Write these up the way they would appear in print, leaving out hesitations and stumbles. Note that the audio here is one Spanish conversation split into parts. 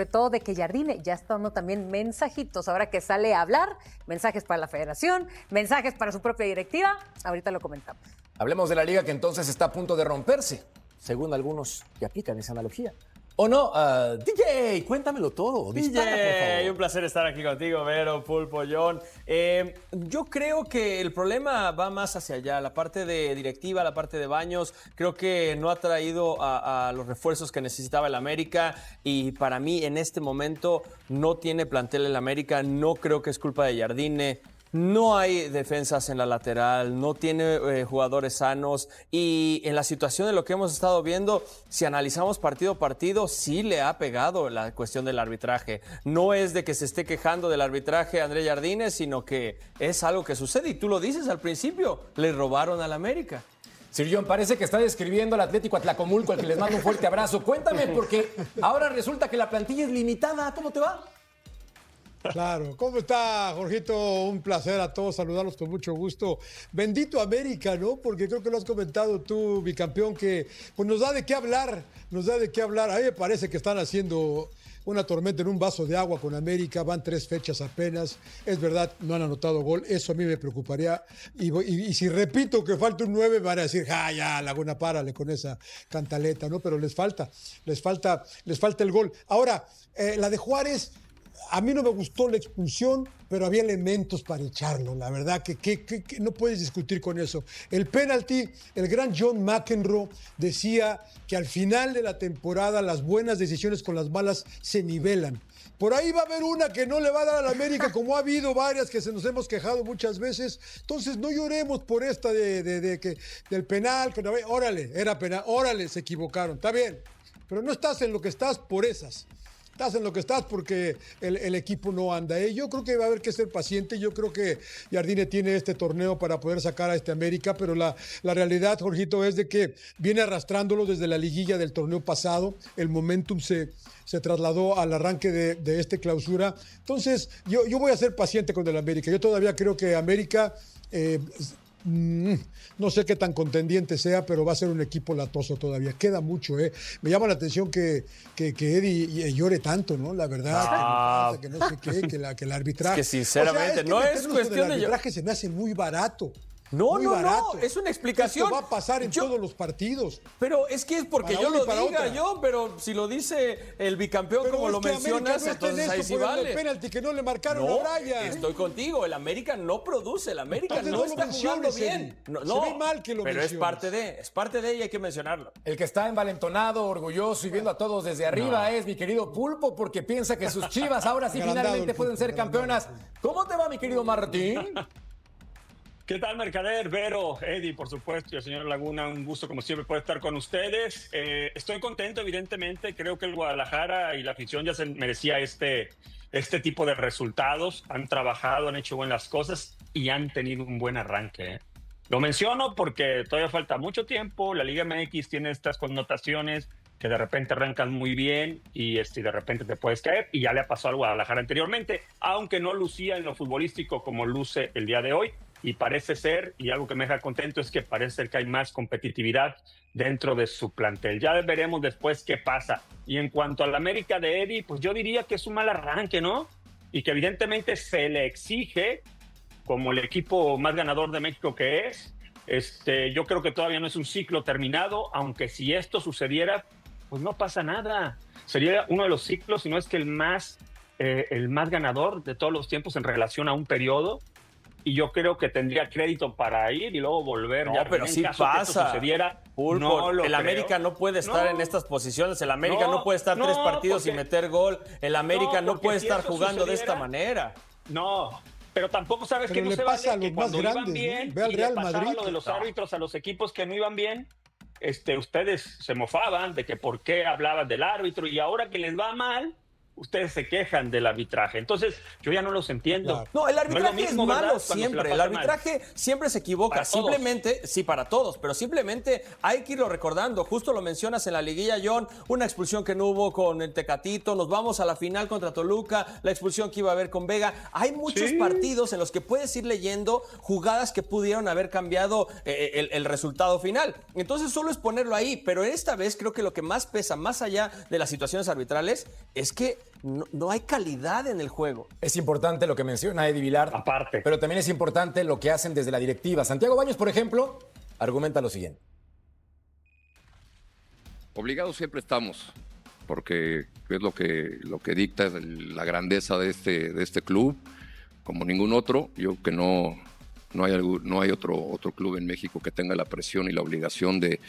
Sobre todo de que Jardine ya está dando también mensajitos, ahora que sale a hablar, mensajes para la federación, mensajes para su propia directiva, ahorita lo comentamos. Hablemos de la liga que entonces está a punto de romperse, según algunos que aplican esa analogía. ¿O no? DJ, cuéntamelo todo. Dispara, por favor. DJ, un placer estar aquí contigo, Vero, Pulpo, John. Yo creo que el problema va más hacia allá, la parte de directiva, la parte de Baños. Creo que no ha traído a los refuerzos que necesitaba el América y para mí en este momento no tiene plantel el América. No creo que es culpa de Jardine. No hay defensas en la lateral, no tiene jugadores sanos y en la situación de lo que hemos estado viendo, si analizamos partido a partido, sí le ha pegado la cuestión del arbitraje. No es de que se esté quejando del arbitraje André Jardine, sino que es algo que sucede y tú lo dices al principio, le robaron al América. Sir John, parece que está describiendo al Atlético Atlacomulco, al que les mando un fuerte abrazo. Cuéntame, porque ahora resulta que la plantilla es limitada. ¿Cómo te va? Claro, ¿cómo está, Jorgito? Un placer a todos, saludarlos con mucho gusto. Bendito América, ¿no? Porque creo que lo has comentado tú, bicampeón, que pues nos da de qué hablar, nos da de qué hablar. A mí me parece que están haciendo una tormenta en un vaso de agua con América, van 3 fechas apenas, es verdad, no han anotado gol, eso a mí me preocuparía, y si repito que falta un 9, me van a decir, ya, Laguna, párale con esa cantaleta, ¿no? Pero les falta el gol. Ahora, la de Juárez, a mí no me gustó la expulsión, pero había elementos para echarlo. La verdad que no puedes discutir con eso. El penalti, el gran John McEnroe decía que al final de la temporada las buenas decisiones con las malas se nivelan. Por ahí va a haber una que no le va a dar a la América, como ha habido varias que se nos hemos quejado muchas veces. Entonces no lloremos por esta del penal. Que no, órale, era penal. Órale, se equivocaron. Está bien, pero no estás en lo que estás por esas. Estás en lo que estás porque el equipo no anda. Yo creo que va a haber que ser paciente. Yo creo que Jardine tiene este torneo para poder sacar a este América, pero la realidad, Jorgito, es de que viene arrastrándolo desde la liguilla del torneo pasado. El momentum se trasladó al arranque de este clausura. Entonces, yo voy a ser paciente con el América. Yo todavía creo que América... no sé qué tan contendiente sea, pero va a ser un equipo latoso todavía. Queda mucho, ¿eh? Me llama la atención que Eddie llore tanto, ¿no? La verdad, que no sé qué, que el arbitraje. Es que sinceramente, no es cuestión de... El arbitraje se me hace muy barato. No, es una explicación. Esto va a pasar en todos los partidos. Pero es que es porque yo lo diga pero si lo dice el bicampeón como lo mencionas, entonces ahí sí vale. El penalti que no le marcaron a Brian. Estoy contigo, el América no produce, el América no está jugando bien. Se ve mal que lo pero menciones. es parte de y hay que mencionarlo. El que está envalentonado, orgulloso y viendo a todos desde arriba es mi querido Pulpo, porque piensa que sus Chivas ahora sí finalmente pueden ser campeonas. ¿Cómo te va, mi querido Martín? ¿Qué tal, Mercader, Vero, Eddie, por supuesto, y el señor Laguna? Un gusto, como siempre, poder estar con ustedes. Estoy contento, evidentemente. Creo que el Guadalajara y la afición ya se merecía este tipo de resultados. Han trabajado, han hecho buenas cosas y han tenido un buen arranque. Lo menciono porque todavía falta mucho tiempo. La Liga MX tiene estas connotaciones que de repente arrancan muy bien y de repente te puedes caer. Y ya le ha pasado al Guadalajara anteriormente, aunque no lucía en lo futbolístico como luce el día de hoy. Y parece ser, y algo que me deja contento es que parece ser que hay más competitividad dentro de su plantel. Ya veremos después qué pasa. Y en cuanto al América de Eddie, pues yo diría que es un mal arranque, ¿no? Y que evidentemente se le exige, como el equipo más ganador de México que es, yo creo que todavía no es un ciclo terminado, aunque si esto sucediera, pues no pasa nada. Sería uno de los ciclos, si no es que el más ganador de todos los tiempos en relación a un periodo. Y yo creo que tendría crédito para ir y luego volver. No, pero sí pasa. El América no puede estar en estas posiciones. El América no puede estar 3 partidos y meter gol. El América no puede estar jugando de esta manera. No, pero tampoco sabes que no se vale que cuando iban bien ve al Real y le pasaba Madrid. Lo de los árbitros a los equipos que no iban bien, ustedes se mofaban de que por qué hablaban del árbitro y ahora que les va mal, ustedes se quejan del arbitraje. Entonces, yo ya no los entiendo. Claro. No, el arbitraje es malo siempre. El arbitraje siempre se equivoca. Para simplemente, todos. Sí, para todos, pero simplemente hay que irlo recordando. Justo lo mencionas en la liguilla, John, una expulsión que no hubo con el Tecatito, nos vamos a la final contra Toluca, la expulsión que iba a haber con Vega. Hay muchos partidos en los que puedes ir leyendo jugadas que pudieron haber cambiado el resultado final. Entonces, solo es ponerlo ahí, pero esta vez creo que lo que más pesa, más allá de las situaciones arbitrales, es que no hay calidad en el juego. Es importante lo que menciona Eddie Vilar. Aparte. Pero también es importante lo que hacen desde la directiva. Santiago Baños, por ejemplo, argumenta lo siguiente. Obligados siempre estamos, porque es lo que dicta la grandeza de este club, como ningún otro. Yo creo que no hay otro club en México que tenga la presión y la obligación de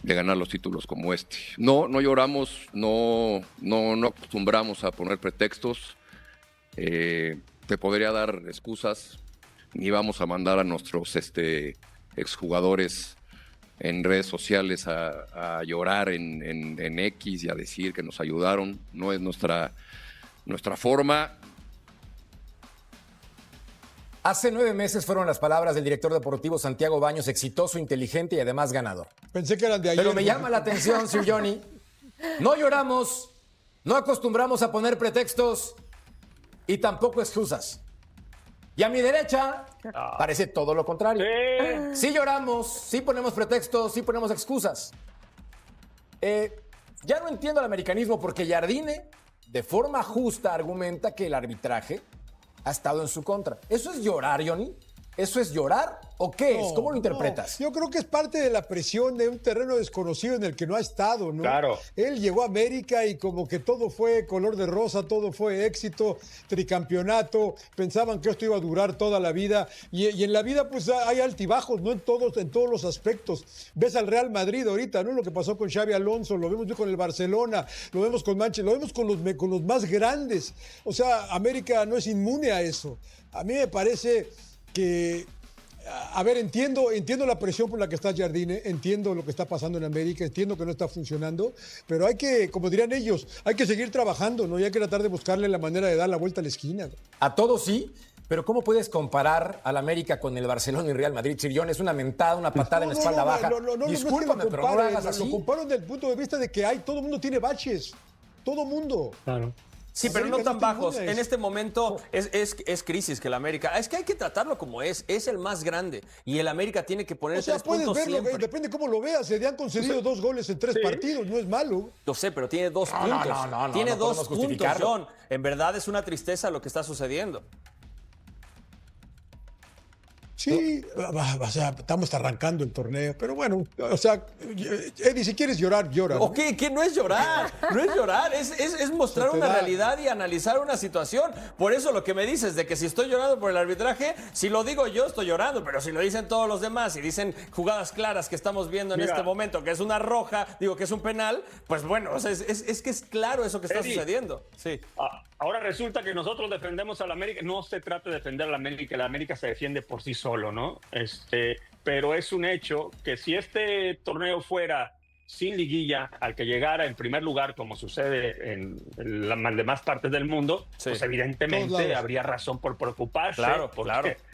ganar los títulos como este. No lloramos, no acostumbramos a poner pretextos. Te podría dar excusas, ni vamos a mandar a nuestros exjugadores en redes sociales a llorar en X y a decir que nos ayudaron. No es nuestra forma. Hace 9 meses fueron las palabras del director deportivo Santiago Baños, exitoso, inteligente y además ganador. Pensé que eran de ayer. Pero me llama la atención, Sir Johnny. No lloramos, no acostumbramos a poner pretextos y tampoco excusas. Y a mi derecha parece todo lo contrario. Sí lloramos, sí ponemos pretextos, sí ponemos excusas. Ya no entiendo el americanismo porque Jardine, de forma justa, argumenta que el arbitraje ha estado en su contra. ¿Eso es llorar, Johnny? ¿Eso es llorar o qué es? ¿Cómo lo interpretas? Yo creo que es parte de la presión de un terreno desconocido en el que no ha estado, ¿no? Claro. Él llegó a América y como que todo fue color de rosa, todo fue éxito, tricampeonato, pensaban que esto iba a durar toda la vida y en la vida pues hay altibajos, ¿no? En todos los aspectos. Ves al Real Madrid ahorita, ¿no? Lo que pasó con Xabi Alonso, lo vemos con el Barcelona, lo vemos con Manchester, lo vemos con los más grandes. O sea, América no es inmune a eso. A mí me parece que, a ver, entiendo la presión por la que está Jardine, entiendo lo que está pasando en América, entiendo que no está funcionando, pero hay que, como dirían ellos, hay que seguir trabajando, ¿no? Y hay que tratar de buscarle la manera de dar la vuelta a la esquina. A todos sí, pero ¿cómo puedes comparar al América con el Barcelona y Real Madrid? Sirión, es una mentada, una patada en la espalda baja. Discúlpame, pero no lo hagas así. Lo comparo desde el punto de vista de que todo el mundo tiene baches, todo el mundo. Claro. Sí, pero no tan bajos. En este momento es crisis que el América. Es que hay que tratarlo como es. Es el más grande. Y el América tiene que poner 3 puntos verlo, siempre. Depende cómo lo veas. Se le han concedido 2 goles en 3 partidos. No es malo. Lo sé, pero tiene 2 puntos. Tiene 2 puntos, John. En verdad es una tristeza lo que está sucediendo. Sí, o sea, estamos arrancando el torneo, pero bueno, o sea, Eddie, si quieres llorar, llora. Ok, que no es llorar, no es llorar, es mostrar una realidad y analizar una situación. Por eso lo que me dices de que si estoy llorando por el arbitraje, si lo digo yo estoy llorando, pero si lo dicen todos los demás y dicen jugadas claras que estamos viendo en este momento, que es una roja, digo que es un penal, pues bueno, o sea, es que es claro eso que está sucediendo. Sí. Ahora resulta que nosotros defendemos al América. No se trata de defender al América, el América se defiende por sí solo, ¿no? Pero es un hecho que si este torneo fuera sin liguilla, al que llegara en primer lugar, como sucede en las demás partes del mundo, pues evidentemente habría razón por preocuparse. Claro,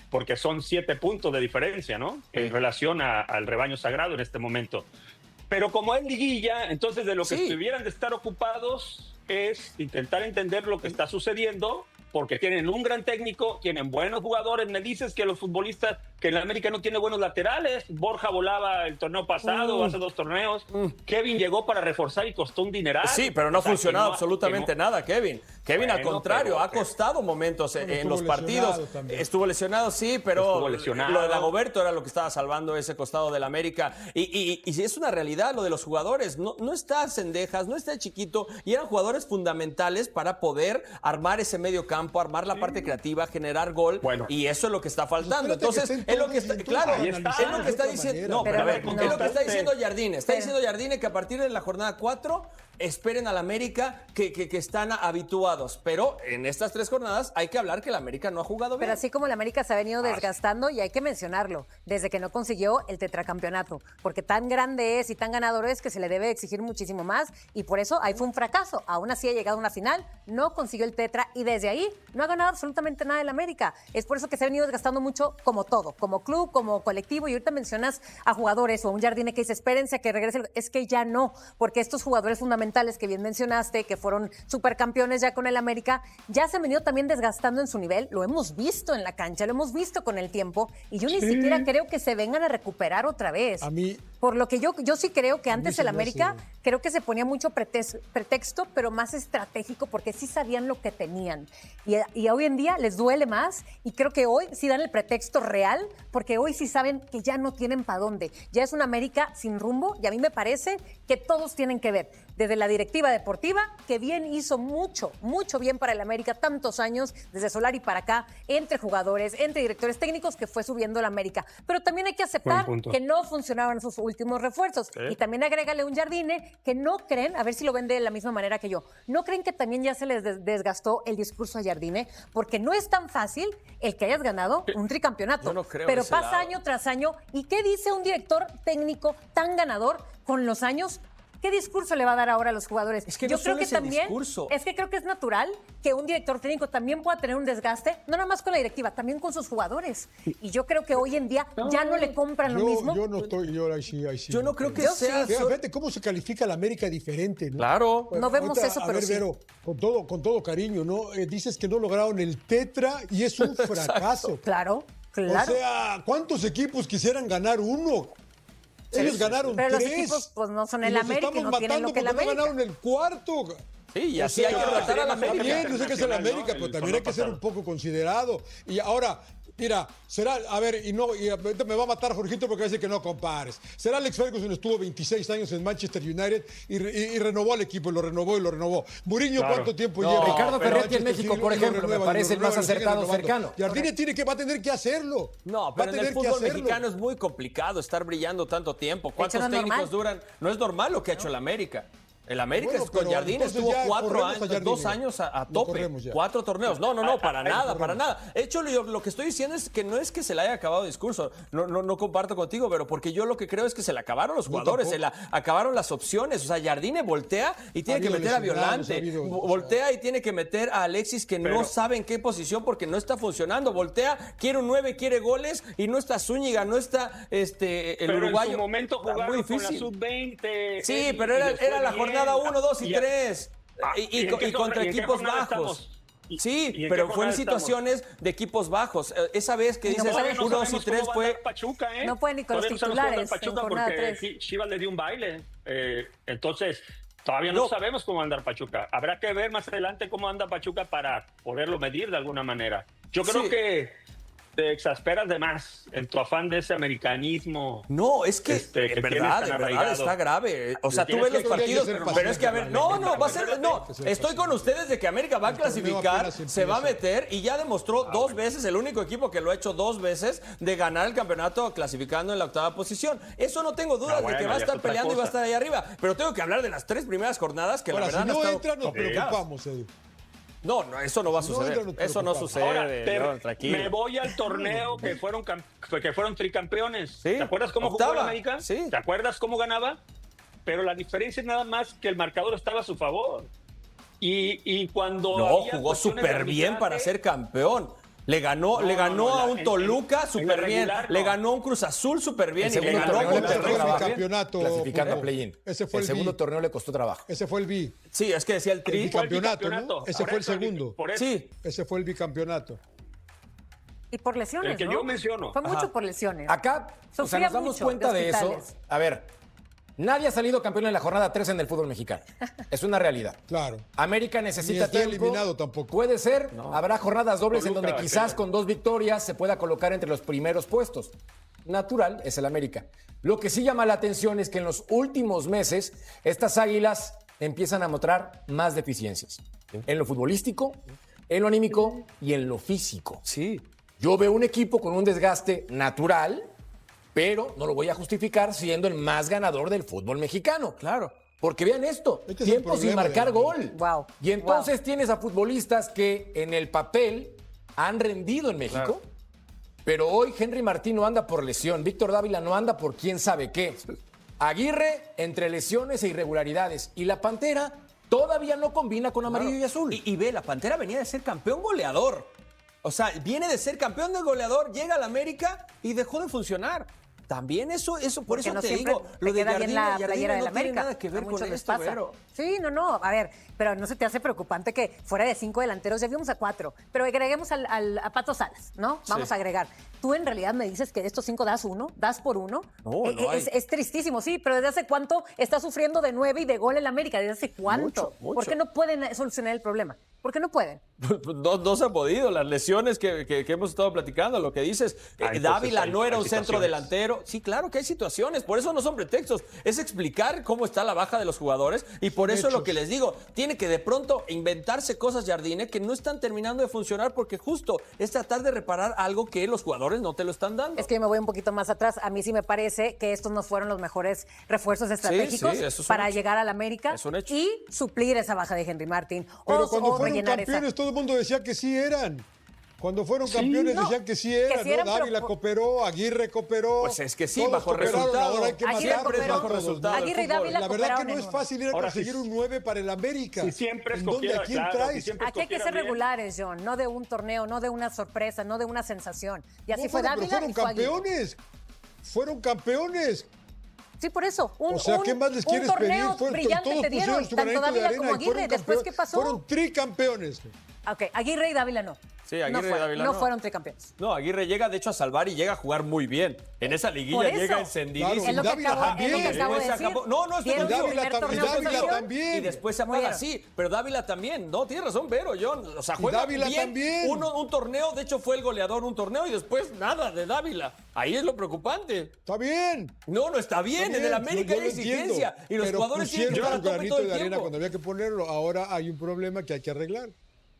porque son 7 puntos de diferencia, ¿no? En relación al rebaño sagrado en este momento. Pero como es liguilla, entonces de lo que estuvieran de estar ocupados es intentar entender lo que está sucediendo, porque tienen un gran técnico, tienen buenos jugadores. Me dices que los futbolistas, que en América no tiene buenos laterales. Borja volaba el torneo pasado, hace 2 torneos. Kevin llegó para reforzar y costó un dineral. Sí, pero no ha funcionado absolutamente nada, Kevin. Kevin, al contrario, ha costado momentos en los partidos. Estuvo lesionado, sí, pero lo de Dagoberto era lo que estaba salvando ese costado del América. Y si es una realidad lo de los jugadores, no está Cendejas, no está Chiquito, y eran jugadores fundamentales para poder armar ese medio campo, armar la parte creativa, generar gol, y eso es lo que está faltando. Entonces, es lo que está, claro, es lo que está diciendo, no, pero a ver, es lo que está diciendo Jardine. Está diciendo Jardine que a partir de la jornada 4 esperen al América que están habituados, pero en estas 3 jornadas hay que hablar que el América no ha jugado bien. Pero así como el América se ha venido desgastando, y hay que mencionarlo, desde que no consiguió el tetracampeonato, porque tan grande es y tan ganador es que se le debe exigir muchísimo más, y por eso ahí fue un fracaso. Aún así ha llegado a una final, no consiguió el tetra, y desde ahí no ha ganado absolutamente nada el América. Es por eso que se ha venido desgastando mucho como todo, como club, como colectivo, y ahorita mencionas a jugadores o a un Jardine que dice, espérense a que regrese. Es que ya no, porque estos jugadores fundamentales que bien mencionaste, que fueron supercampeones ya con el América, ya se han venido también desgastando en su nivel. Lo hemos visto en la cancha, lo hemos visto con el tiempo, y yo ni siquiera creo que se vengan a recuperar otra vez. A mí Por lo que yo sí creo que antes se el me América, hace- creo que se ponía mucho pretexto, pero más estratégico, porque sí sabían lo que tenían. Y hoy en día les duele más, y creo que hoy sí dan el pretexto real, porque hoy sí saben que ya no tienen para dónde. Ya es una América sin rumbo, y a mí me parece que todos tienen que ver. Desde la directiva deportiva, que bien hizo mucho bien para el América tantos años, desde Solari para acá, entre jugadores, entre directores técnicos, que fue subiendo el América. Pero también hay que aceptar Buen punto. que no funcionaban sus últimos refuerzos. Y también agrégale un Jardine que no creen, a ver si lo ven de la misma manera que yo, no creen que también ya se les desgastó el discurso a Jardine, porque no es tan fácil el que hayas ganado un tricampeonato. Yo no creo pero ese pasa lado. año tras año. ¿Y qué dice un director técnico tan ganador con los años? ¿Qué discurso le va a dar ahora a los jugadores? Es que yo no creo solo que es el también discurso. es que creo que es natural que un director técnico también pueda tener un desgaste, no nada más con la directiva, también con sus jugadores. Y yo creo que hoy en día ya no le compran lo mismo. Yo no estoy, yo ahí sí. Yo no creo que Yo sea... sí. Fíjate cómo se califica la América diferente, ¿no? Claro. No vemos Ahorita, eso, a pero ver, sí. Vero, con todo cariño, ¿no? Dices que no lograron el tetra y es un fracaso. Claro, O claro. sea, ¿cuántos equipos quisieran ganar uno? Ellos ganaron Pero los tres. equipos, pues, no son el los América y estamos no tienen matando lo que el porque no América. ganaron el cuarto. Sí, y O así sea, hay que tratar a la América. América. También, yo sé que es el Internacional, América, ¿no? pero El también hay torneo que ser pasado. un poco considerado. Y ahora, mira, será, a ver, y ahorita me va a matar Jorgito porque va a decir que no compares. Será Alex Ferguson estuvo 26 años en Manchester United y renovó al equipo, y lo renovó. Mourinho, Claro. ¿cuánto tiempo No, lleva? Ricardo Pero Ferretti en Manchester México, City por lo ejemplo, me renueva, parece lo el más renueva, lo siguen acertado, renovando. cercano. Jardine va a tener que hacerlo. No, Va pero a en tener el que fútbol hacerlo. mexicano es muy complicado estar brillando tanto tiempo. ¿Cuántos no es técnicos normal. duran? No es normal lo que ha hecho el América. El América Bueno, con pero Jardine entonces estuvo ya 4 corremos a años, Jardine. 2 años a Lo tope. corremos ya. 4 torneos. No, para nada, corremos. para nada. De hecho, lo que estoy diciendo es que no es que se le haya acabado el discurso. No comparto contigo, pero porque yo lo que creo es que se le acabaron los jugadores, se le acabaron las opciones. O sea, Jardine voltea y tiene Ha que habido meter a lesionados, Violante. ha habido- Voltea y tiene que meter a Alexis que no Pero- sabe en qué posición porque no está funcionando. Voltea, quiere un 9, quiere goles y no está Zúñiga, no está el Pero uruguayo. en su momento Está jugaron muy con la difícil. sub-20. Sí, pero era la jornada 1, 2 y 3. ¿Y en qué Contra jornada equipos estamos? bajos. ¿Y Sí, en qué pero fue en jornada estamos? situaciones de equipos bajos. Esa vez que dices todavía 1, 2 y 3 fue... Pachuca, ¿eh? No puede ni con los Todavía no sabemos cómo anda el titulares en Pachuca jornada porque 3. Chivas le dio un baile. Entonces, todavía no No. sabemos cómo anda el Pachuca. Habrá que ver más adelante cómo anda Pachuca para poderlo medir de alguna manera. Yo creo Sí. que te exasperas de más en tu afán de ese americanismo. No, es que Que en tienes verdad, tan de verdad arraigado. está grave. O sea, tú Tienes ves los que- partidos, tienes que ser pero es que a ver, paciente, no, va a ser, no, que ser estoy con ustedes de que América va a El torneo clasificar, apenas se va a empieza. meter y ya demostró 2 veces, el único equipo que lo ha hecho 2 veces, de ganar el campeonato clasificando en la 8ª posición. Eso no tengo dudas de que bueno, va a ya estar es otra peleando y va a cosa. estar ahí arriba. Pero tengo que hablar de las 3 primeras jornadas que Ahora, la verdad si han no estado entra, nos complicadas. preocupamos, Eddie. No, eso no va a No, suceder. ya no te Eso no preocupes. sucede. Ahora, no, tranquilo. me voy al torneo que fueron tricampeones. Sí, ¿Te acuerdas cómo octava, jugó la América? sí. ¿Te acuerdas cómo ganaba? Pero la diferencia es nada más que el marcador estaba a su favor. Y cuando No, había jugó cuestiones de súper bien arbitraje, para ser campeón. Le ganó No, a en un la- Toluca en súper la bien. regular, Le no. ganó a un Cruz Azul súper bien. El Y le segundo ganó a torneo le Ese costó fue el Monterrey. trabajo. bicampeonato. Clasificando a Fútbol. play-in. Ese fue El el segundo B. torneo le costó trabajo. Ese fue el B. Sí, es que decía el Tri. El bicampeonato, ¿no? bicampeonato. Ese Por fue el eso, segundo. por eso. Sí. Ese fue el bicampeonato. Y por lesiones, El que ¿no? yo menciono. Fue mucho Ajá. por lesiones. Acá, o sea, Sufría nos damos mucho cuenta de eso. hospitales. A ver, nadie ha salido campeón en la jornada 3 en el fútbol mexicano. Es una realidad. Claro. América necesita Ni está tiempo. eliminado tampoco. Puede ser. Habrá jornadas dobles en Toluca, donde quizás creo. con 2 victorias se pueda colocar entre los primeros puestos. Natural es el América. Lo que sí llama la atención es que en los últimos meses estas águilas empiezan a mostrar más deficiencias. En lo futbolístico, en lo anímico y en lo físico. Sí. Yo veo un equipo con un desgaste natural, pero no lo voy a justificar siendo el más ganador del fútbol mexicano. Claro. Porque vean esto, Este es el tiempo sin problema marcar de- gol. Wow, Y entonces tienes a futbolistas que en el papel han rendido en México, pero hoy Henry Martín no anda por lesión, Víctor Dávila no anda por quién sabe qué. Aguirre entre lesiones e irregularidades. Y la Pantera todavía no combina con amarillo y azul. Y ve, la Pantera venía de ser campeón goleador. O sea, viene de ser campeón de goleador, llega al América y dejó de funcionar. También eso por Porque eso no te siempre digo, te lo de queda bien la Jardine playera del no tiene América. nada que ver A con muchos les esto, pasa. Vero. Sí, no, a ver, pero no se te hace preocupante que fuera de 5 delanteros ya vimos a 4, pero agreguemos a Pato Salas, ¿no? Vamos Sí. a agregar. Tú en realidad me dices que de estos 5 das por uno. No hay. Es tristísimo, sí, pero ¿desde hace cuánto está sufriendo de 9 y de gol en la América? ¿Desde hace cuánto? Mucho. ¿Por qué no pueden solucionar el problema? ¿Por qué no pueden? No se ha podido, las lesiones que hemos estado platicando, lo que dices, Dávila no era un centro delantero. Sí, claro que hay situaciones, por eso no son pretextos, es explicar cómo está la baja de los jugadores y por eso lo que les digo, tiene que de pronto inventarse cosas Jardine que no están terminando de funcionar porque justo es tratar de reparar algo que los jugadores no te lo están dando. Es que yo me voy un poquito más atrás. A mí sí me parece que estos no fueron los mejores refuerzos estratégicos eso es un para hecho. llegar al América Es un hecho. y suplir esa baja de Henry Martin. Pero cuando o fueron rellenar campeones, todo el mundo decía que sí eran. Cuando fueron campeones no, decían que sí eran, que sí eran, ¿no? Dávila pero- cooperó, Aguirre cooperó. Pues es que sí, todos bajo cooperaron, resultado. ahora hay que Aguirre matarlos cooperó. a todos, ¿no? Resultado del Aguirre y fútbol. Dávila La verdad que cooperaron no en es uno. fácil ir a Ahora conseguir sí. un 9 para el América. Si siempre ¿En dónde? ¿A escogiera, quién claro, si traes? siempre Aquí hay que ser escogieran bien. regulares, John, no de un torneo, no de una sorpresa, no de una sensación. Y así No, fue pero Dávila fueron y fue Aguirre. campeones. Fueron campeones. Sí, por eso. O sea, ¿qué más les quieres un pedir? torneo brillante Todos te dieron, pusieron su tanto granito de Dávila arena como y Aguirre. fueron ¿Después campeones. qué pasó? Fueron tricampeones. Ok, Aguirre y Dávila no. Sí, Aguirre y fueron, Dávila no no. fueron tricampeones. No, Aguirre llega de hecho a salvar y llega a jugar muy bien. En esa Por liguilla eso. llega encendidísimo. Claro, Es lo que Dávila acabo, es lo que también. acabo de Después se decir. acabó. No, estoy Dieron su contigo. primer torneo Dávila sensación. también. Y después se Muy apaga, bien. sí. Pero Dávila también. No, tienes razón, Vero, John. O sea, juega Dávila bien también. un torneo. De hecho, fue el goleador un torneo y después nada de Dávila. Ahí es lo preocupante. Está bien. No está bien. En el América yo hay lo entiendo, exigencia. Y los pero jugadores tienen que pusieron estar a su tope todo granito el de arena tiempo. cuando había que ponerlo. Ahora hay un problema que hay que arreglar.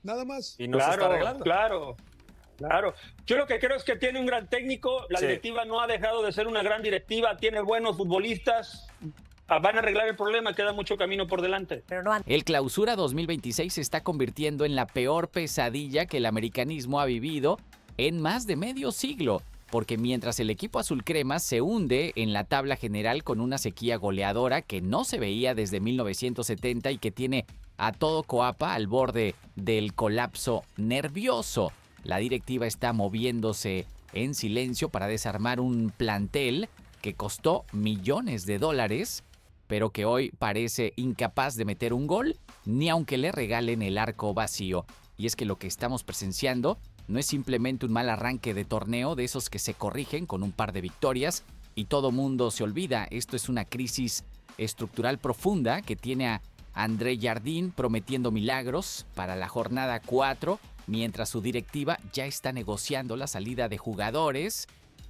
Nada más. Y no se está arreglando. Claro. Yo lo que creo es que tiene un gran técnico. La Sí. directiva no ha dejado de ser una gran directiva. Tiene buenos futbolistas. Van a arreglar el problema. Queda mucho camino por delante. Pero no han. El Clausura 2026 se está convirtiendo en la peor pesadilla que el americanismo ha vivido en más de medio siglo, porque mientras el equipo azul crema se hunde en la tabla general con una sequía goleadora que no se veía desde 1970 y que tiene a todo Coapa al borde del colapso nervioso, la directiva está moviéndose en silencio para desarmar un plantel que costó millones de dólares, pero que hoy parece incapaz de meter un gol, ni aunque le regalen el arco vacío. Y es que lo que estamos presenciando no es simplemente un mal arranque de torneo de esos que se corrigen con un par de victorias y todo mundo se olvida. Esto es una crisis estructural profunda que tiene a André Jardine prometiendo milagros para la jornada 4, mientras su directiva ya está negociando la salida de jugadores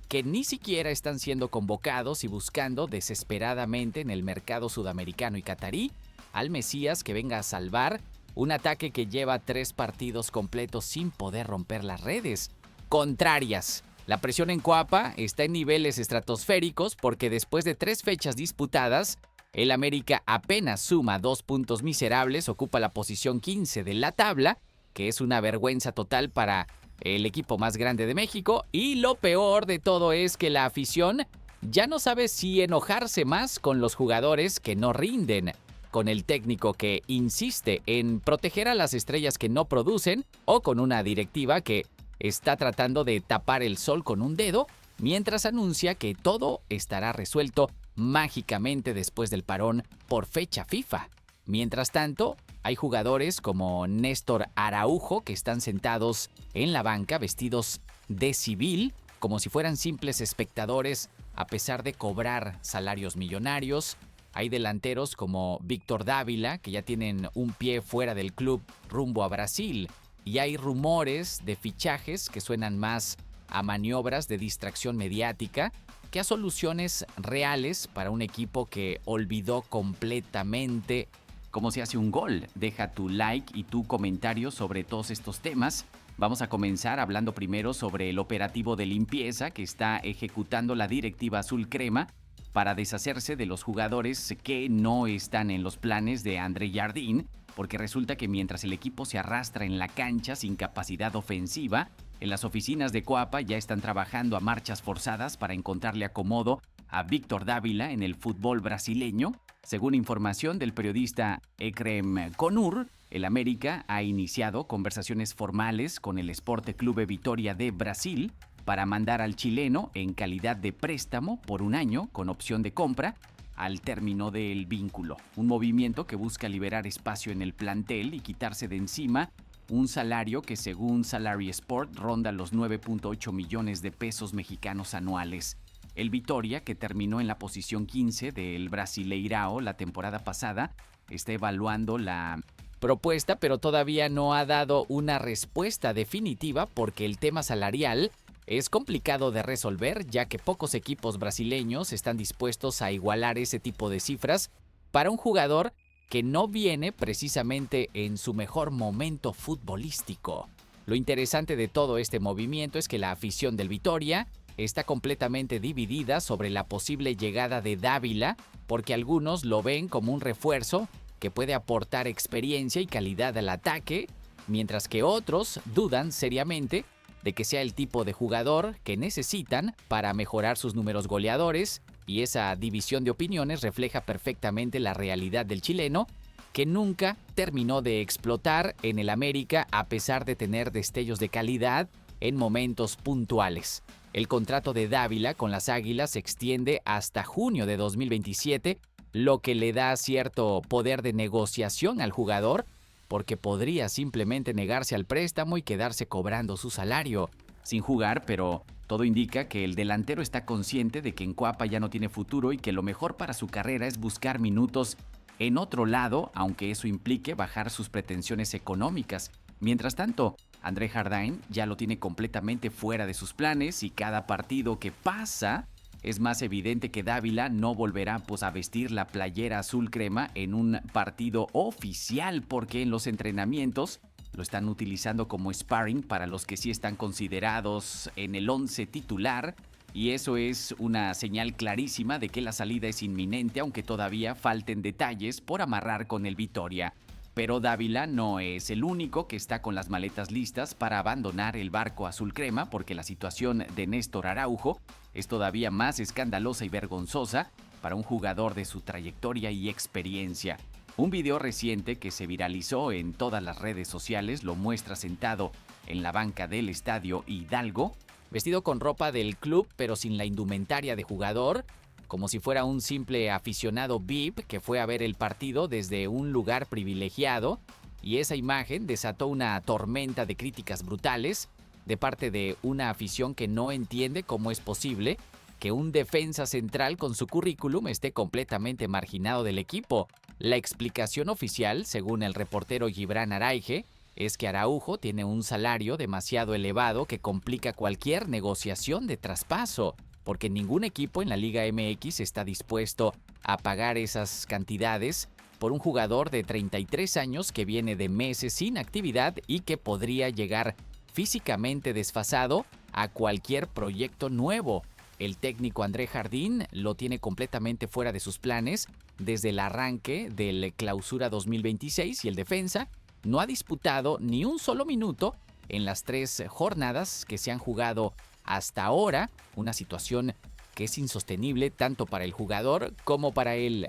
que ni siquiera están siendo convocados y buscando desesperadamente en el mercado sudamericano y catarí al Mesías que venga a salvar un ataque que lleva 3 partidos completos sin poder romper las redes contrarias. La presión en Coapa está en niveles estratosféricos porque después de 3 fechas disputadas, el América apenas suma 2 puntos miserables, ocupa la posición 15 de la tabla, que es una vergüenza total para el equipo más grande de México, y lo peor de todo es que la afición ya no sabe si enojarse más con los jugadores que no rinden, con el técnico que insiste en proteger a las estrellas que no producen, o con una directiva que está tratando de tapar el sol con un dedo, mientras anuncia que todo estará resuelto mágicamente después del parón por fecha FIFA. Mientras tanto, hay jugadores como Néstor Araujo que están sentados en la banca vestidos de civil, como si fueran simples espectadores a pesar de cobrar salarios millonarios. Hay delanteros como Víctor Dávila que ya tienen un pie fuera del club rumbo a Brasil. Y hay rumores de fichajes que suenan más a maniobras de distracción mediática que a soluciones reales para un equipo que olvidó completamente cómo se hace un gol. Deja tu like y tu comentario sobre todos estos temas. Vamos a comenzar hablando primero sobre el operativo de limpieza que está ejecutando la directiva azul crema para deshacerse de los jugadores que no están en los planes de André Jardine, porque resulta que mientras el equipo se arrastra en la cancha sin capacidad ofensiva, en las oficinas de Coapa ya están trabajando a marchas forzadas para encontrarle acomodo a Víctor Dávila en el fútbol brasileño. Según información del periodista Ekrem Konur, el América ha iniciado conversaciones formales con el Esporte Clube Vitória de Brasil para mandar al chileno en calidad de préstamo por un año con opción de compra al término del vínculo. Un movimiento que busca liberar espacio en el plantel y quitarse de encima un salario que según Salary Sport ronda los 9.8 millones de pesos mexicanos anuales. El Vitória, que terminó en la posición 15 del Brasileirao la temporada pasada, está evaluando la propuesta, pero todavía no ha dado una respuesta definitiva porque el tema salarial es complicado de resolver, ya que pocos equipos brasileños están dispuestos a igualar ese tipo de cifras para un jugador que no viene precisamente en su mejor momento futbolístico. Lo interesante de todo este movimiento es que la afición del Vitória está completamente dividida sobre la posible llegada de Dávila, porque algunos lo ven como un refuerzo que puede aportar experiencia y calidad al ataque, mientras que otros dudan seriamente de que sea el tipo de jugador que necesitan para mejorar sus números goleadores, y esa división de opiniones refleja perfectamente la realidad del chileno, que nunca terminó de explotar en el América a pesar de tener destellos de calidad en momentos puntuales. El contrato de Dávila con las Águilas se extiende hasta junio de 2027, lo que le da cierto poder de negociación al jugador, porque podría simplemente negarse al préstamo y quedarse cobrando su salario sin jugar, pero todo indica que el delantero está consciente de que en Cuapa ya no tiene futuro y que lo mejor para su carrera es buscar minutos en otro lado, aunque eso implique bajar sus pretensiones económicas. Mientras tanto, André Jardín ya lo tiene completamente fuera de sus planes y cada partido que pasa es más evidente que Dávila no volverá a vestir la playera azul crema en un partido oficial, porque en los entrenamientos lo están utilizando como sparring para los que sí están considerados en el 11 titular, y eso es una señal clarísima de que la salida es inminente, aunque todavía falten detalles por amarrar con el Vitória. Pero Dávila no es el único que está con las maletas listas para abandonar el barco azul crema, porque la situación de Néstor Araujo es todavía más escandalosa y vergonzosa para un jugador de su trayectoria y experiencia. Un video reciente que se viralizó en todas las redes sociales lo muestra sentado en la banca del Estadio Hidalgo, vestido con ropa del club pero sin la indumentaria de jugador, como si fuera un simple aficionado VIP que fue a ver el partido desde un lugar privilegiado, y esa imagen desató una tormenta de críticas brutales de parte de una afición que no entiende cómo es posible que un defensa central con su currículum esté completamente marginado del equipo. La explicación oficial, según el reportero Gibran Araige, es que Araujo tiene un salario demasiado elevado que complica cualquier negociación de traspaso, porque ningún equipo en la Liga MX está dispuesto a pagar esas cantidades por un jugador de 33 años que viene de meses sin actividad y que podría llegar físicamente desfasado a cualquier proyecto nuevo. El técnico André Jardín lo tiene completamente fuera de sus planes desde el arranque del Clausura 2026, y el defensa no ha disputado ni un solo minuto en las 3 jornadas que se han jugado hasta ahora, una situación que es insostenible tanto para el jugador como para el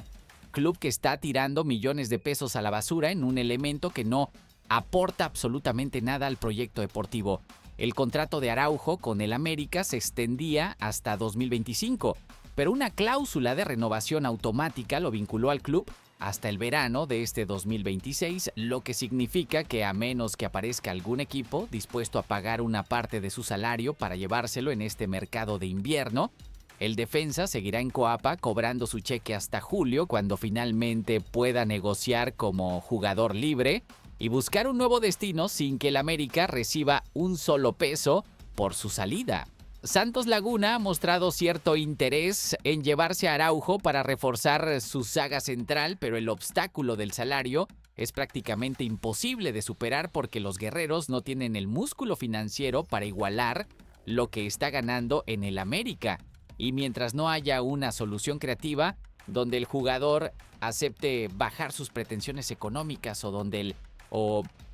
club, que está tirando millones de pesos a la basura en un elemento que no aporta absolutamente nada al proyecto deportivo. El contrato de Araujo con el América se extendía hasta 2025, pero una cláusula de renovación automática lo vinculó al club hasta el verano de este 2026, lo que significa que a menos que aparezca algún equipo dispuesto a pagar una parte de su salario para llevárselo en este mercado de invierno, el defensa seguirá en Coapa cobrando su cheque hasta julio, cuando finalmente pueda negociar como jugador libre y buscar un nuevo destino sin que el América reciba un solo peso por su salida. Santos Laguna ha mostrado cierto interés en llevarse a Araujo para reforzar su saga central, pero el obstáculo del salario es prácticamente imposible de superar porque los guerreros no tienen el músculo financiero para igualar lo que está ganando en el América. Y mientras no haya una solución creativa donde el jugador acepte bajar sus pretensiones económicas, o donde el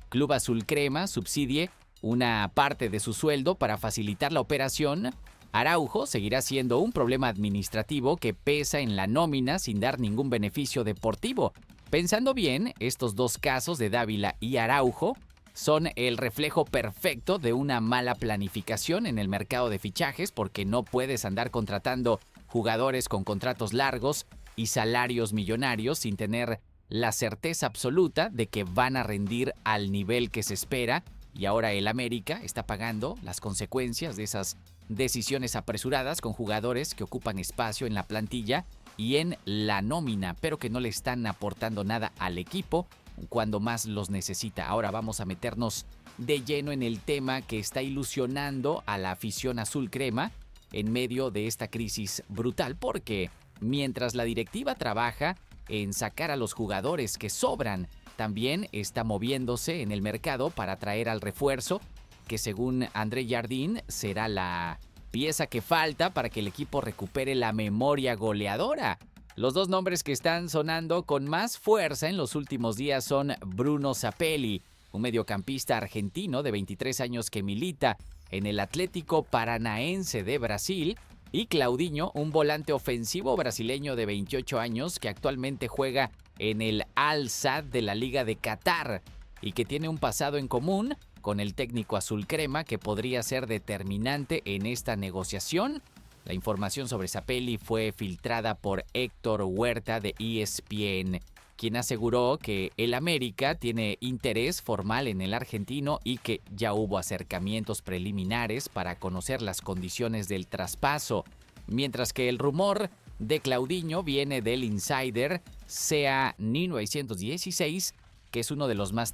Club Azul Crema subsidie una parte de su sueldo para facilitar la operación, Araujo seguirá siendo un problema administrativo que pesa en la nómina sin dar ningún beneficio deportivo. Pensando bien, estos dos casos de Dávila y Araujo son el reflejo perfecto de una mala planificación en el mercado de fichajes, porque no puedes andar contratando jugadores con contratos largos y salarios millonarios sin tener la certeza absoluta de que van a rendir al nivel que se espera, y ahora el América está pagando las consecuencias de esas decisiones apresuradas con jugadores que ocupan espacio en la plantilla y en la nómina, pero que no le están aportando nada al equipo cuando más los necesita. Ahora vamos a meternos de lleno en el tema que está ilusionando a la afición azul crema en medio de esta crisis brutal, porque mientras la directiva trabaja en sacar a los jugadores que sobran, también está moviéndose en el mercado para traer al refuerzo, que según André Jardín será la pieza que falta para que el equipo recupere la memoria goleadora. Los dos nombres que están sonando con más fuerza en los últimos días son Bruno Zapelli, un mediocampista argentino de 23 años que milita en el Atlético Paranaense de Brasil, y Claudinho, un volante ofensivo brasileño de 28 años que actualmente juega en el Al-Sadd de la Liga de Qatar y que tiene un pasado en común con el técnico azul crema que podría ser determinante en esta negociación. La información sobre Zapelli fue filtrada por Héctor Huerta de ESPN, quien aseguró que el América tiene interés formal en el argentino y que ya hubo acercamientos preliminares para conocer las condiciones del traspaso, mientras que el rumor de Claudinho viene del insider CA 1916, que es uno de los más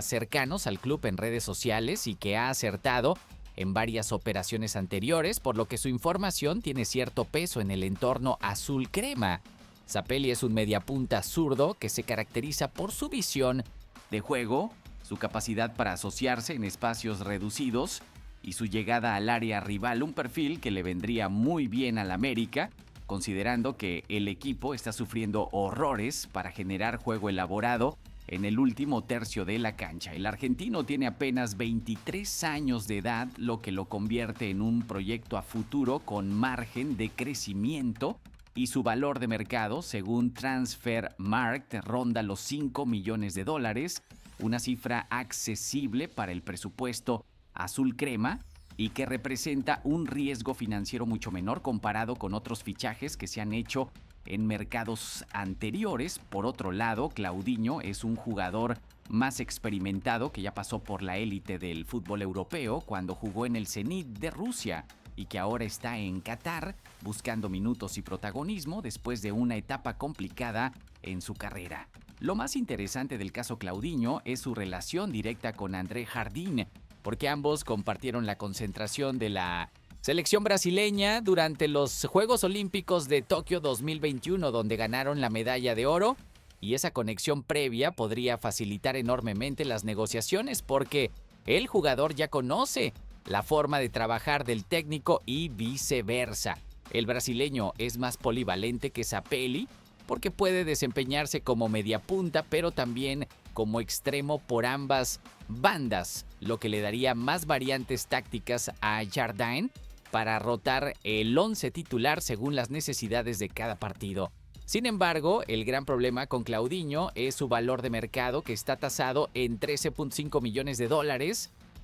cercanos al club en redes sociales y que ha acertado en varias operaciones anteriores, por lo que su información tiene cierto peso en el entorno azul crema. Zapelli es un mediapunta zurdo que se caracteriza por su visión de juego, su capacidad para asociarse en espacios reducidos y su llegada al área rival, un perfil que le vendría muy bien al América, considerando que el equipo está sufriendo horrores para generar juego elaborado en el último tercio de la cancha. El argentino tiene apenas 23 años de edad, lo que lo convierte en un proyecto a futuro con margen de crecimiento, y su valor de mercado, según Transfermarkt, ronda los $5 millones, una cifra accesible para el presupuesto azul crema y que representa un riesgo financiero mucho menor comparado con otros fichajes que se han hecho en mercados anteriores. Por otro lado, Claudinho es un jugador más experimentado que ya pasó por la élite del fútbol europeo cuando jugó en el Zenit de Rusia y que ahora está en Qatar buscando minutos y protagonismo después de una etapa complicada en su carrera. Lo más interesante del caso Claudinho es su relación directa con André Jardín, porque ambos compartieron la concentración de la selección brasileña durante los Juegos Olímpicos de Tokio 2021, donde ganaron la medalla de oro, y esa conexión previa podría facilitar enormemente las negociaciones porque el jugador ya conoce la forma de trabajar del técnico y viceversa. El brasileño es más polivalente que Zapelli porque puede desempeñarse como mediapunta, pero también como extremo por ambas bandas, lo que le daría más variantes tácticas a Jardín para rotar el 11 titular según las necesidades de cada partido. Sin embargo, el gran problema con Claudinho es su valor de mercado, que está tasado en $13.5 millones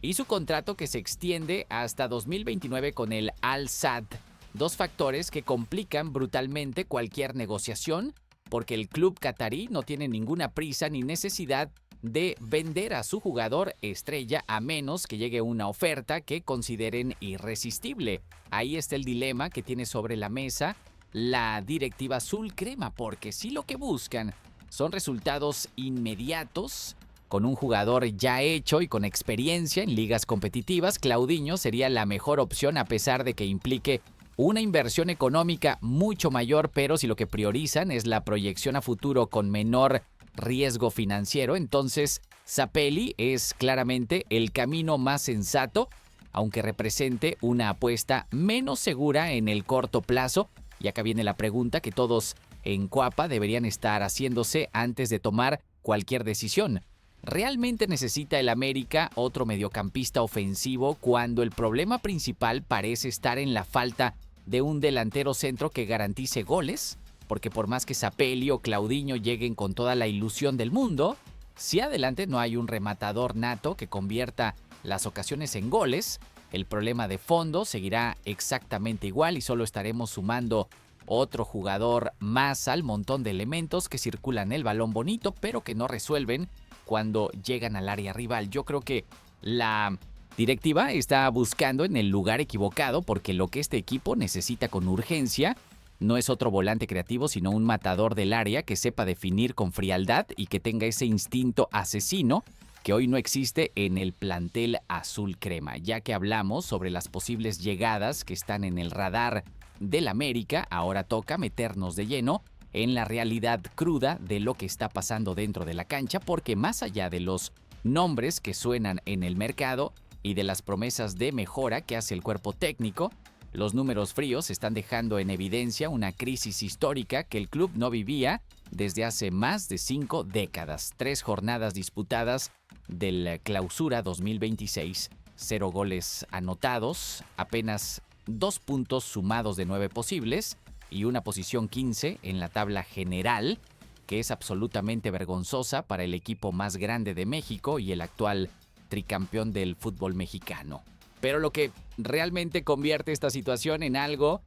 y su contrato que se extiende hasta 2029 con el Al-Sadd. Dos factores que complican brutalmente cualquier negociación, porque el club catarí no tiene ninguna prisa ni necesidad de vender a su jugador estrella a menos que llegue una oferta que consideren irresistible. Ahí está el dilema que tiene sobre la mesa la directiva azul crema, porque si lo que buscan son resultados inmediatos, con un jugador ya hecho y con experiencia en ligas competitivas, Claudinho sería la mejor opción a pesar de que implique una inversión económica mucho mayor, pero si lo que priorizan es la proyección a futuro con menor riesgo financiero, entonces Zapelli es claramente el camino más sensato, aunque represente una apuesta menos segura en el corto plazo. Y acá viene la pregunta que todos en Cuapa deberían estar haciéndose antes de tomar cualquier decisión. ¿Realmente necesita el América otro mediocampista ofensivo cuando el problema principal parece estar en la falta de un delantero centro que garantice goles? Porque por más que Zapelli o Claudinho lleguen con toda la ilusión del mundo, si adelante no hay un rematador nato que convierta las ocasiones en goles, el problema de fondo seguirá exactamente igual y solo estaremos sumando otro jugador más al montón de elementos que circulan el balón bonito, pero que no resuelven cuando llegan al área rival. Yo creo que la directiva está buscando en el lugar equivocado, porque lo que este equipo necesita con urgencia no es otro volante creativo, sino un matador del área que sepa definir con frialdad y que tenga ese instinto asesino que hoy no existe en el plantel azul crema. Ya que hablamos sobre las posibles llegadas que están en el radar del América, ahora toca meternos de lleno en la realidad cruda de lo que está pasando dentro de la cancha, porque más allá de los nombres que suenan en el mercado y de las promesas de mejora que hace el cuerpo técnico, los números fríos están dejando en evidencia una crisis histórica que el club no vivía desde hace más de 5 décadas. 3 jornadas disputadas del Clausura 2026, 0 goles anotados, apenas 2 puntos sumados de 9 posibles y una posición 15 en la tabla general, que es absolutamente vergonzosa para el equipo más grande de México y el actual tricampeón del fútbol mexicano. Pero lo que realmente convierte esta situación en algo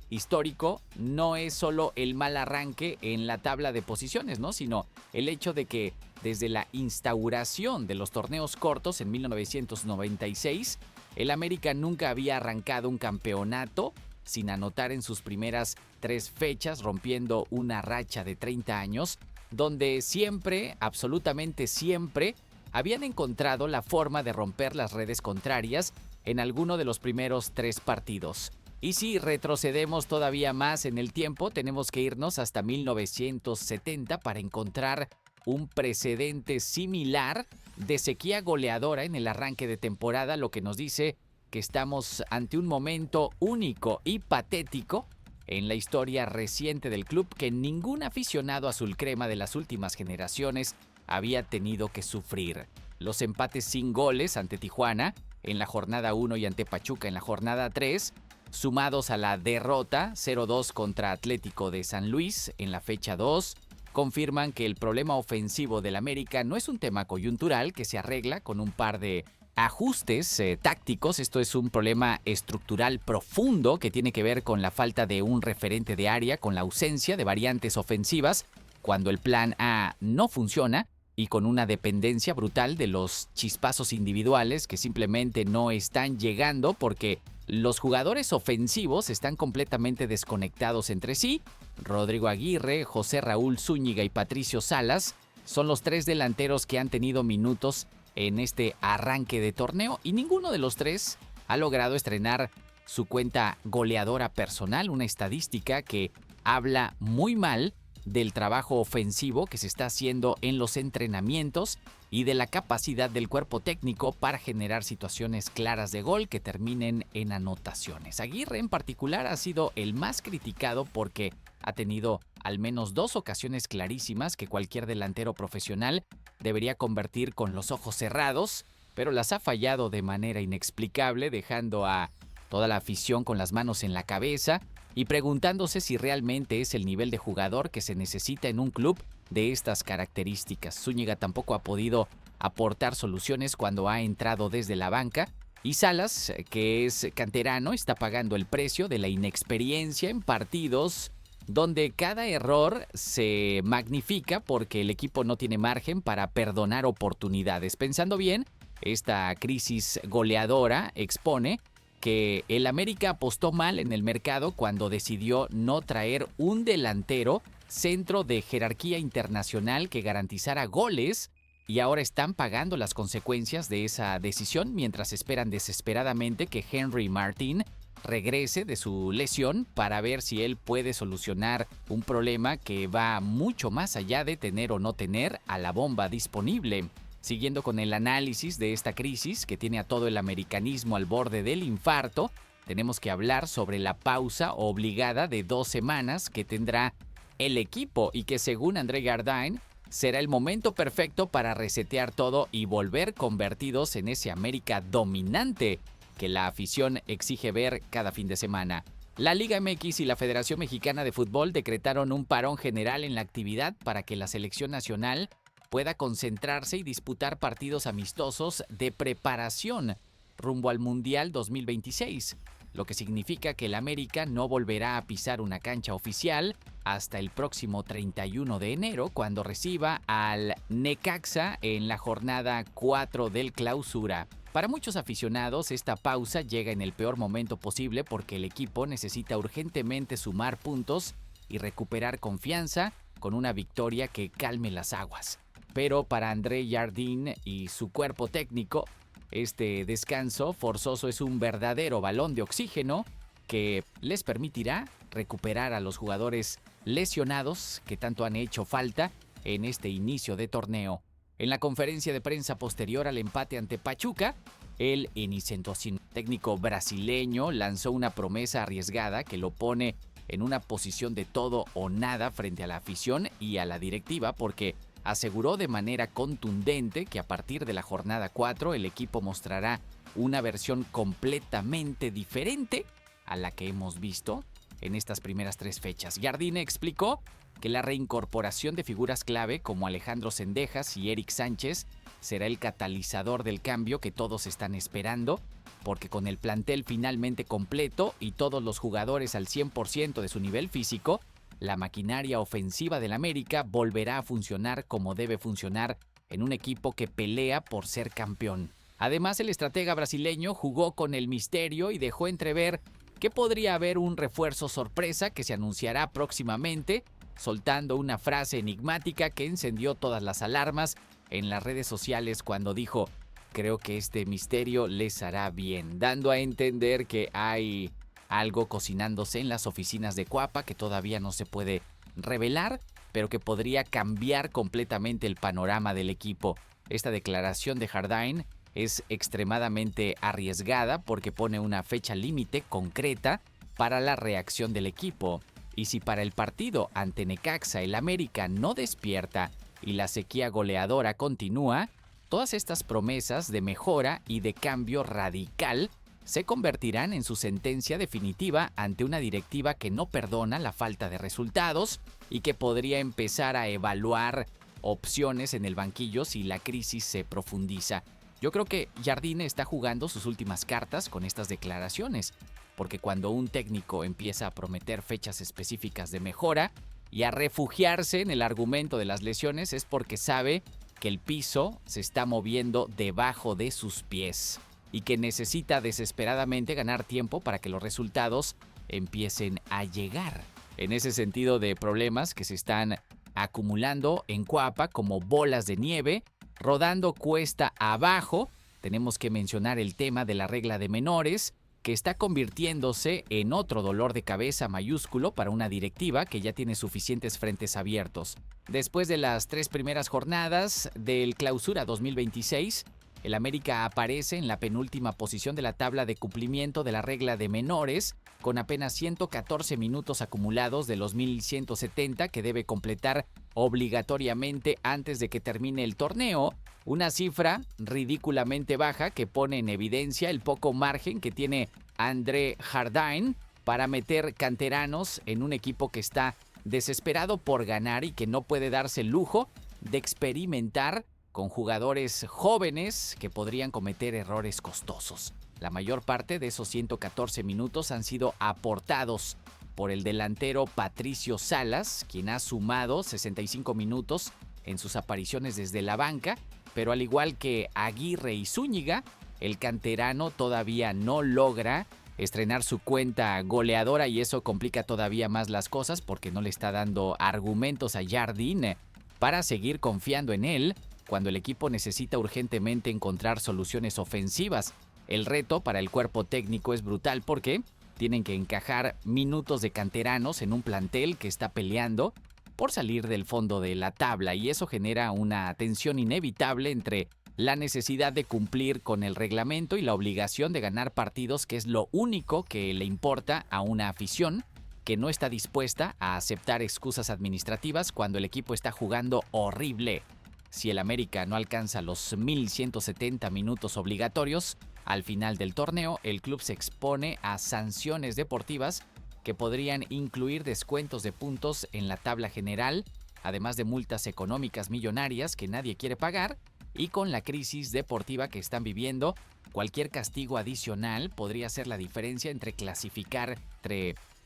histórico no es solo el mal arranque en la tabla de posiciones, ¿no? Sino el hecho de que desde la instauración de los torneos cortos en 1996, el América nunca había arrancado un campeonato sin anotar en sus primeras 3 fechas, rompiendo una racha de 30 años, donde siempre, absolutamente siempre, habían encontrado la forma de romper las redes contrarias en alguno de los primeros 3 partidos. Y si retrocedemos todavía más en el tiempo, tenemos que irnos hasta 1970 para encontrar un precedente similar de sequía goleadora en el arranque de temporada, lo que nos dice que estamos ante un momento único y patético en la historia reciente del club que ningún aficionado azul crema de las últimas generaciones había tenido que sufrir. Los empates sin goles ante Tijuana en la jornada 1 y ante Pachuca en la jornada 3, sumados a la derrota 0-2 contra Atlético de San Luis en la fecha 2, confirman que el problema ofensivo del América no es un tema coyuntural que se arregla con un par de ajustes tácticos. Esto es un problema estructural profundo que tiene que ver con la falta de un referente de área, con la ausencia de variantes ofensivas cuando el plan A no funciona y con una dependencia brutal de los chispazos individuales que simplemente no están llegando porque los jugadores ofensivos están completamente desconectados entre sí. Rodrigo Aguirre, José Raúl Zúñiga y Patricio Salas son los 3 delanteros que han tenido minutos en este arranque de torneo y ninguno de los 3 ha logrado estrenar su cuenta goleadora personal, una estadística que habla muy mal del trabajo ofensivo que se está haciendo en los entrenamientos y de la capacidad del cuerpo técnico para generar situaciones claras de gol que terminen en anotaciones. Aguirre en particular ha sido el más criticado porque ha tenido al menos 2 ocasiones clarísimas que cualquier delantero profesional debería convertir con los ojos cerrados, pero las ha fallado de manera inexplicable, dejando a toda la afición con las manos en la cabeza y preguntándose si realmente es el nivel de jugador que se necesita en un club de estas características. Zúñiga tampoco ha podido aportar soluciones cuando ha entrado desde la banca y Salas, que es canterano, está pagando el precio de la inexperiencia en partidos donde cada error se magnifica porque el equipo no tiene margen para perdonar oportunidades. Pensando bien, esta crisis goleadora expone que el América apostó mal en el mercado cuando decidió no traer un delantero centro de jerarquía internacional que garantizara goles y ahora están pagando las consecuencias de esa decisión mientras esperan desesperadamente que Henry Martin regrese de su lesión para ver si él puede solucionar un problema que va mucho más allá de tener o no tener a la bomba disponible. Siguiendo con el análisis de esta crisis que tiene a todo el americanismo al borde del infarto, tenemos que hablar sobre la pausa obligada de 2 semanas que tendrá el equipo y que según André Jardine será el momento perfecto para resetear todo y volver convertidos en ese América dominante que la afición exige ver cada fin de semana. La Liga MX y la Federación Mexicana de Fútbol decretaron un parón general en la actividad para que la selección nacional pueda concentrarse y disputar partidos amistosos de preparación rumbo al Mundial 2026, lo que significa que el América no volverá a pisar una cancha oficial hasta el próximo 31 de enero, cuando reciba al Necaxa en la jornada 4 del Clausura. Para muchos aficionados, esta pausa llega en el peor momento posible porque el equipo necesita urgentemente sumar puntos y recuperar confianza con una victoria que calme las aguas. Pero para André Jardine y su cuerpo técnico, este descanso forzoso es un verdadero balón de oxígeno que les permitirá recuperar a los jugadores lesionados que tanto han hecho falta en este inicio de torneo. En la conferencia de prensa posterior al empate ante Pachuca, el Nicentosino, técnico brasileño, lanzó una promesa arriesgada que lo pone en una posición de todo o nada frente a la afición y a la directiva, porque aseguró de manera contundente que a partir de la jornada 4 el equipo mostrará una versión completamente diferente a la que hemos visto en estas primeras 3 fechas. Jardine explicó que la reincorporación de figuras clave como Alejandro Zendejas y Eric Sánchez será el catalizador del cambio que todos están esperando, porque con el plantel finalmente completo y todos los jugadores al 100% de su nivel físico, la maquinaria ofensiva del América volverá a funcionar como debe funcionar en un equipo que pelea por ser campeón. Además, el estratega brasileño jugó con el misterio y dejó entrever que podría haber un refuerzo sorpresa que se anunciará próximamente, soltando una frase enigmática que encendió todas las alarmas en las redes sociales cuando dijo: "Creo que este misterio les hará bien", dando a entender que hay algo cocinándose en las oficinas de Cuapa que todavía no se puede revelar, pero que podría cambiar completamente el panorama del equipo. Esta declaración de Jardine es extremadamente arriesgada porque pone una fecha límite concreta para la reacción del equipo. Y si para el partido ante Necaxa el América no despierta y la sequía goleadora continúa, todas estas promesas de mejora y de cambio radical se convertirán en su sentencia definitiva ante una directiva que no perdona la falta de resultados y que podría empezar a evaluar opciones en el banquillo si la crisis se profundiza. Yo creo que Jardine está jugando sus últimas cartas con estas declaraciones, porque cuando un técnico empieza a prometer fechas específicas de mejora y a refugiarse en el argumento de las lesiones es porque sabe que el piso se está moviendo debajo de sus pies y que necesita desesperadamente ganar tiempo para que los resultados empiecen a llegar. En ese sentido de problemas que se están acumulando en Cuapa como bolas de nieve, rodando cuesta abajo, tenemos que mencionar el tema de la regla de menores, que está convirtiéndose en otro dolor de cabeza mayúsculo para una directiva que ya tiene suficientes frentes abiertos. Después de las 3 primeras jornadas del Clausura 2026, el América aparece en la penúltima posición de la tabla de cumplimiento de la regla de menores, con apenas 114 minutos acumulados de los 1170 que debe completar obligatoriamente antes de que termine el torneo, una cifra ridículamente baja que pone en evidencia el poco margen que tiene André Jardine para meter canteranos en un equipo que está desesperado por ganar y que no puede darse el lujo de experimentar con jugadores jóvenes que podrían cometer errores costosos. La mayor parte de esos 114 minutos han sido aportados por el delantero Patricio Salas, quien ha sumado 65 minutos en sus apariciones desde la banca, pero al igual que Aguirre y Zúñiga, el canterano todavía no logra estrenar su cuenta goleadora y eso complica todavía más las cosas porque no le está dando argumentos a Jardine para seguir confiando en él cuando el equipo necesita urgentemente encontrar soluciones ofensivas. El reto para el cuerpo técnico es brutal porque tienen que encajar minutos de canteranos en un plantel que está peleando por salir del fondo de la tabla y eso genera una tensión inevitable entre la necesidad de cumplir con el reglamento y la obligación de ganar partidos, que es lo único que le importa a una afición que no está dispuesta a aceptar excusas administrativas cuando el equipo está jugando horrible. Si el América no alcanza los 1170 minutos obligatorios al final del torneo, el club se expone a sanciones deportivas que podrían incluir descuentos de puntos en la tabla general además de multas económicas millonarias que nadie quiere pagar, y con la crisis deportiva que están viviendo, cualquier castigo adicional podría ser la diferencia entre clasificar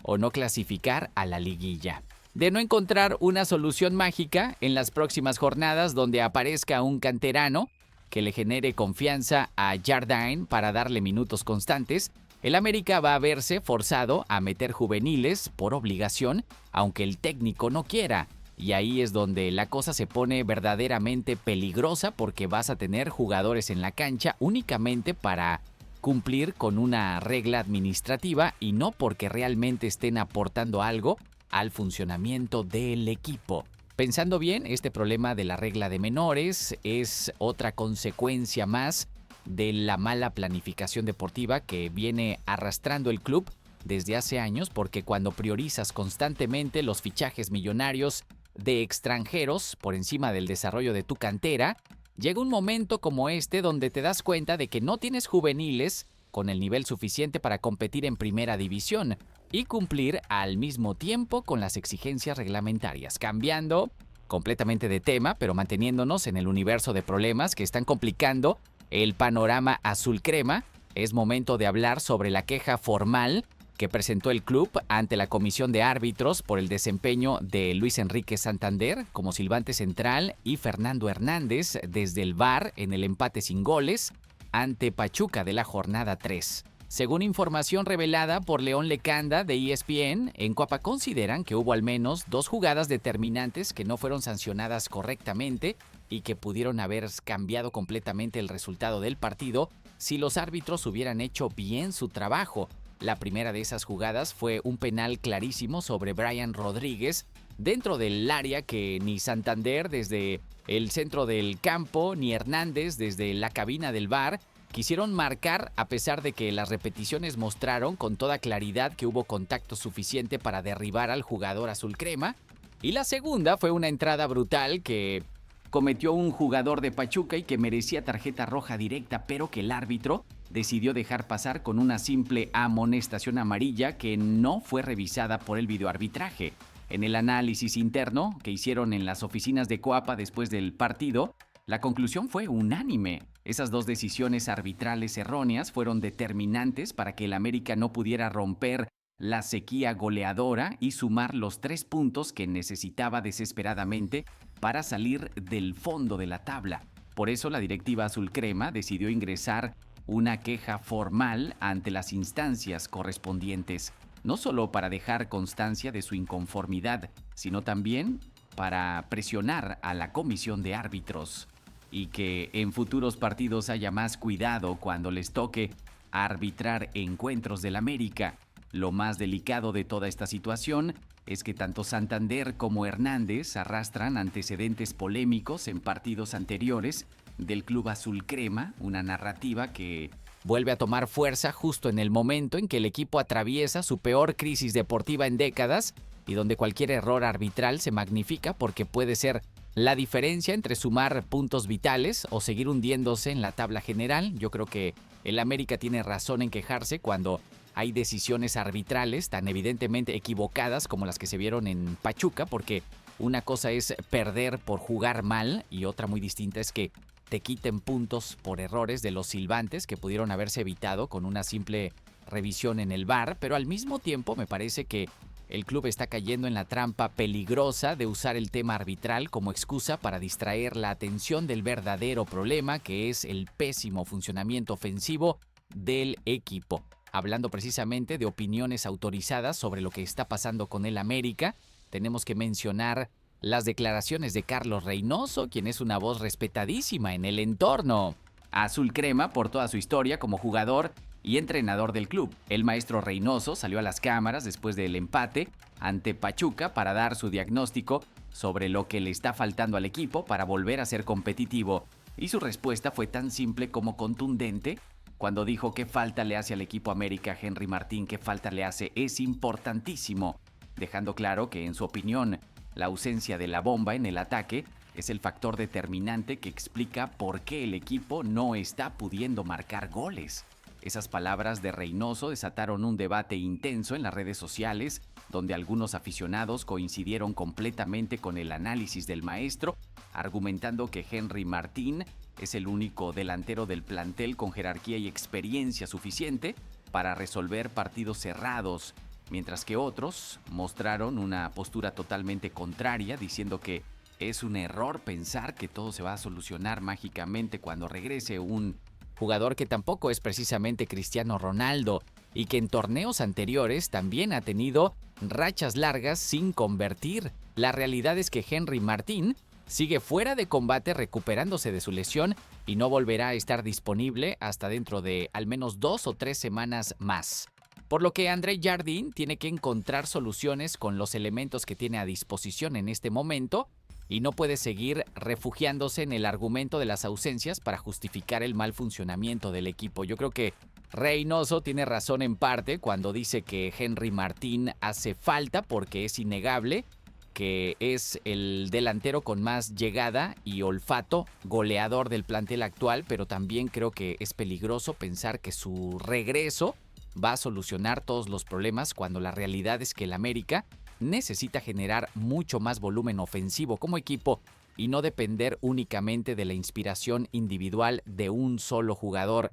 o no clasificar a la liguilla. De no encontrar una solución mágica en las próximas jornadas donde aparezca un canterano que le genere confianza a Jardine para darle minutos constantes, el América va a verse forzado a meter juveniles por obligación, aunque el técnico no quiera. Y ahí es donde la cosa se pone verdaderamente peligrosa porque vas a tener jugadores en la cancha únicamente para cumplir con una regla administrativa y no porque realmente estén aportando algo al funcionamiento del equipo. Pensando bien, este problema de la regla de menores es otra consecuencia más de la mala planificación deportiva que viene arrastrando el club desde hace años, porque cuando priorizas constantemente los fichajes millonarios de extranjeros por encima del desarrollo de tu cantera, llega un momento como este donde te das cuenta de que no tienes juveniles con el nivel suficiente para competir en primera división y cumplir al mismo tiempo con las exigencias reglamentarias. Cambiando completamente de tema, pero manteniéndonos en el universo de problemas que están complicando el panorama azul crema, es momento de hablar sobre la queja formal que presentó el club ante la comisión de árbitros por el desempeño de Luis Enrique Santander como silbante central y Fernando Hernández desde el VAR en el empate sin goles ante Pachuca de la jornada 3. Según información revelada por León Lecanda de ESPN, en Coapa consideran que hubo al menos 2 jugadas determinantes que no fueron sancionadas correctamente y que pudieron haber cambiado completamente el resultado del partido si los árbitros hubieran hecho bien su trabajo. La primera de esas jugadas fue un penal clarísimo sobre Brian Rodríguez dentro del área que ni Santander desde el centro del campo ni Hernández desde la cabina del VAR quisieron marcar, a pesar de que las repeticiones mostraron con toda claridad que hubo contacto suficiente para derribar al jugador azul crema. Y la segunda fue una entrada brutal que cometió un jugador de Pachuca y que merecía tarjeta roja directa, pero que el árbitro decidió dejar pasar con una simple amonestación amarilla que no fue revisada por el videoarbitraje. En el análisis interno que hicieron en las oficinas de Coapa después del partido, la conclusión fue unánime. Esas 2 decisiones arbitrales erróneas fueron determinantes para que el América no pudiera romper la sequía goleadora y sumar los 3 puntos que necesitaba desesperadamente para salir del fondo de la tabla. Por eso la directiva azul crema decidió ingresar una queja formal ante las instancias correspondientes, no solo para dejar constancia de su inconformidad, sino también para presionar a la comisión de árbitros y que en futuros partidos haya más cuidado cuando les toque arbitrar encuentros del América. Lo más delicado de toda esta situación es que tanto Santander como Hernández arrastran antecedentes polémicos en partidos anteriores del club azul crema, una narrativa que vuelve a tomar fuerza justo en el momento en que el equipo atraviesa su peor crisis deportiva en décadas y donde cualquier error arbitral se magnifica porque puede ser la diferencia entre sumar puntos vitales o seguir hundiéndose en la tabla general. Yo creo que el América tiene razón en quejarse cuando hay decisiones arbitrales tan evidentemente equivocadas como las que se vieron en Pachuca, porque una cosa es perder por jugar mal y otra muy distinta es que te quiten puntos por errores de los silbantes que pudieron haberse evitado con una simple revisión en el VAR, pero al mismo tiempo me parece que el club está cayendo en la trampa peligrosa de usar el tema arbitral como excusa para distraer la atención del verdadero problema, que es el pésimo funcionamiento ofensivo del equipo. Hablando precisamente de opiniones autorizadas sobre lo que está pasando con el América, tenemos que mencionar las declaraciones de Carlos Reynoso, quien es una voz respetadísima en el entorno azul crema por toda su historia como jugador y entrenador del club. El maestro Reynoso salió a las cámaras después del empate ante Pachuca para dar su diagnóstico sobre lo que le está faltando al equipo para volver a ser competitivo. Y su respuesta fue tan simple como contundente cuando dijo qué falta le hace al equipo América a Henry Martín, qué falta le hace, es importantísimo, dejando claro que en su opinión la ausencia de la bomba en el ataque es el factor determinante que explica por qué el equipo no está pudiendo marcar goles. Esas palabras de Reynoso desataron un debate intenso en las redes sociales, donde algunos aficionados coincidieron completamente con el análisis del maestro, argumentando que Henry Martín es el único delantero del plantel con jerarquía y experiencia suficiente para resolver partidos cerrados, mientras que otros mostraron una postura totalmente contraria, diciendo que es un error pensar que todo se va a solucionar mágicamente cuando regrese un jugador que tampoco es precisamente Cristiano Ronaldo y que en torneos anteriores también ha tenido rachas largas sin convertir. La realidad es que Henry Martín sigue fuera de combate recuperándose de su lesión y no volverá a estar disponible hasta dentro de al menos 2 o 3 semanas más. Por lo que André Jardín tiene que encontrar soluciones con los elementos que tiene a disposición en este momento y no puede seguir refugiándose en el argumento de las ausencias para justificar el mal funcionamiento del equipo. Yo creo que Reynoso tiene razón en parte cuando dice que Henry Martín hace falta porque es innegable que es el delantero con más llegada y olfato goleador del plantel actual, pero también creo que es peligroso pensar que su regreso va a solucionar todos los problemas cuando la realidad es que el América necesita generar mucho más volumen ofensivo como equipo y no depender únicamente de la inspiración individual de un solo jugador.